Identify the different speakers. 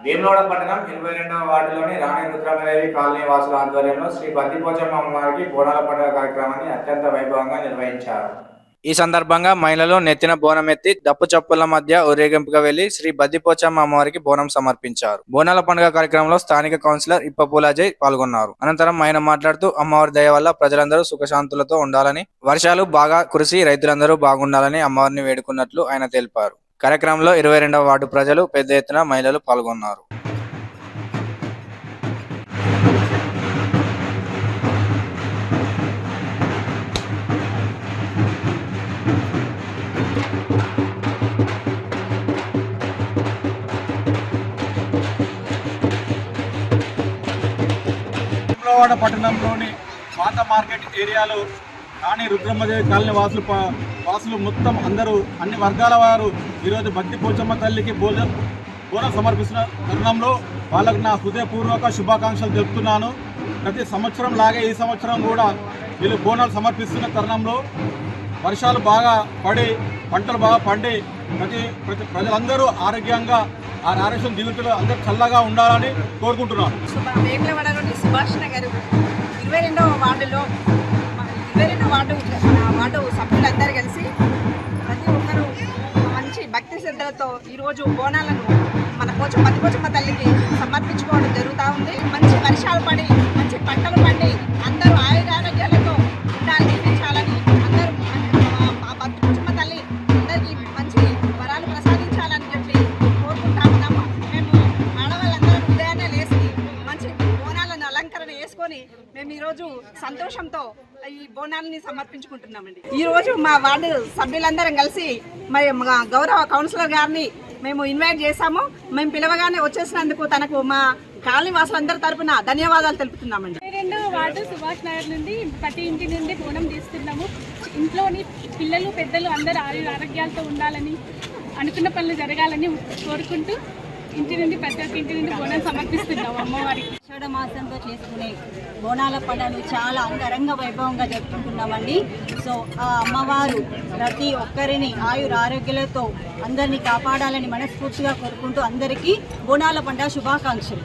Speaker 1: వేములవాడ పట్టణం 22వ వార్డులోని రాణి రుద్రమదేవి కాలనీ వాసుల ఆధ్వర్యంలో శ్రీ బద్దిపోచమ్మ అమ్మవారికి బోనాల పండుగ కార్యక్రమాన్ని అత్యంత వైభవంగా నిర్వహించారు. ఈ సందర్భంగా మహిళలు నెత్తిన బోనం ఎత్తి డప్పు చప్పుల మధ్య ఊరేగింపుగా వెళ్లి శ్రీ బద్దిపోచమ్మ అమ్మవారికి బోనం సమర్పించారు. బోనాల పండుగ కార్యక్రమంలో స్థానిక కౌన్సిలర్ ఇప్పపూల అజయ్ పాల్గొన్నారు. అనంతరం ఆయన మాట్లాడుతూ అమ్మవారి దయ వల్ల ప్రజలందరూ సుఖశాంతులతో ఉండాలని, వర్షాలు బాగా కురిసి రైతులందరూ బాగుండాలని అమ్మవారిని వేడుకున్నట్లు ఆయన తెలిపారు. కార్యక్రమంలో 22వ వార్డు ప్రజలు పెద్ద ఎత్తున మహిళలు పాల్గొన్నారు.
Speaker 2: వేములవాడ పట్టణంలోని పాత మార్కెట్ ఏరియాలో రాణి రుద్రమ్మదేవి కాలనీ వాసులు మొత్తం అందరూ అన్ని వర్గాల వారు ఈరోజు బద్దిపోచమ్మ తల్లికి బోనం సమర్పిస్తున్న తరుణంలో వాళ్ళకు నా హృదయపూర్వక శుభాకాంక్షలు తెలుపుతున్నాను. ప్రతి సంవత్సరం లాగే ఈ సంవత్సరం కూడా వీళ్ళు బోనాలు సమర్పిస్తున్న తరుణంలో వర్షాలు బాగా పడి పంటలు బాగా పండి ప్రజలందరూ ఆరోగ్యంగా ఆరోగ్యం జీవితంలో అందరూ చల్లగా ఉండాలని కోరుకుంటున్నాను.
Speaker 3: వేములవాడలోని సుభాష్ నగర్ 22వ వార్డులో 22వ వార్డు సభ్యులందరూ కలిసి ప్రతి ఒక్కరూ మంచి భక్తి శ్రద్ధలతో ఈరోజు బోనాలను మన బద్దిపోచమ్మ తల్లికి సమర్పించుకోవడం జరుగుతూ ఉంది. మంచి వర్షాలు పడి మంచి పంటలు పండి అందరూ ఆరోగ్యాలతో ఉండాలని అందరూ బద్దిపోచమ్మ తల్లి అందరికీ మంచి వరాలు ప్రసాదించాలని చెప్పి కోరుకుంటా ఉన్నాము. మేము ఆడవాళ్ళందరూ ఉదయాన్నే లేచి మంచి బోనాలను అలంకరణ చేసుకొని మేము ఈరోజు సంతోషంతో ఈ బోనాలని సమర్పించుకుంటున్నామండి. ఈరోజు మా వార్డు సభ్యులందరం కలిసి మా గౌరవ కౌన్సిలర్ గారిని మేము ఇన్వైట్ చేశాము. మేము పిలవగానే వచ్చేసినందుకు తనకు మా కాలనీ వాసులందరి తరపున ధన్యవాదాలు తెలుపుతున్నామండి.
Speaker 4: 22వ వార్డు సుభాష్ నగర్ నుండి ప్రతి ఇంటి నుండి బోనం తీస్తున్నాము. ఇంట్లోని పిల్లలు పెద్దలు అందరూ ఆరోగ్యాలతో ఉండాలని, అనుకున్న పనులు జరగాలని కోరుకుంటూ ఇంటి నుండి ప్రతి ఒక్క ఇంటి నుండి బోనం సమర్పిస్తున్నాము అమ్మవారికి.
Speaker 5: ఆషాఢ మాసంలో చేసుకునే బోనాల పండుగను చాలా అంగరంగ వైభవంగా జరుపుకుంటున్నామండి. సో ఆ అమ్మవారు ప్రతి ఒక్కరిని ఆరోగ్యాలతో అందరినీ కాపాడాలని మనస్ఫూర్తిగా కోరుకుంటూ అందరికీ బోనాల పండుగ శుభాకాంక్షలు.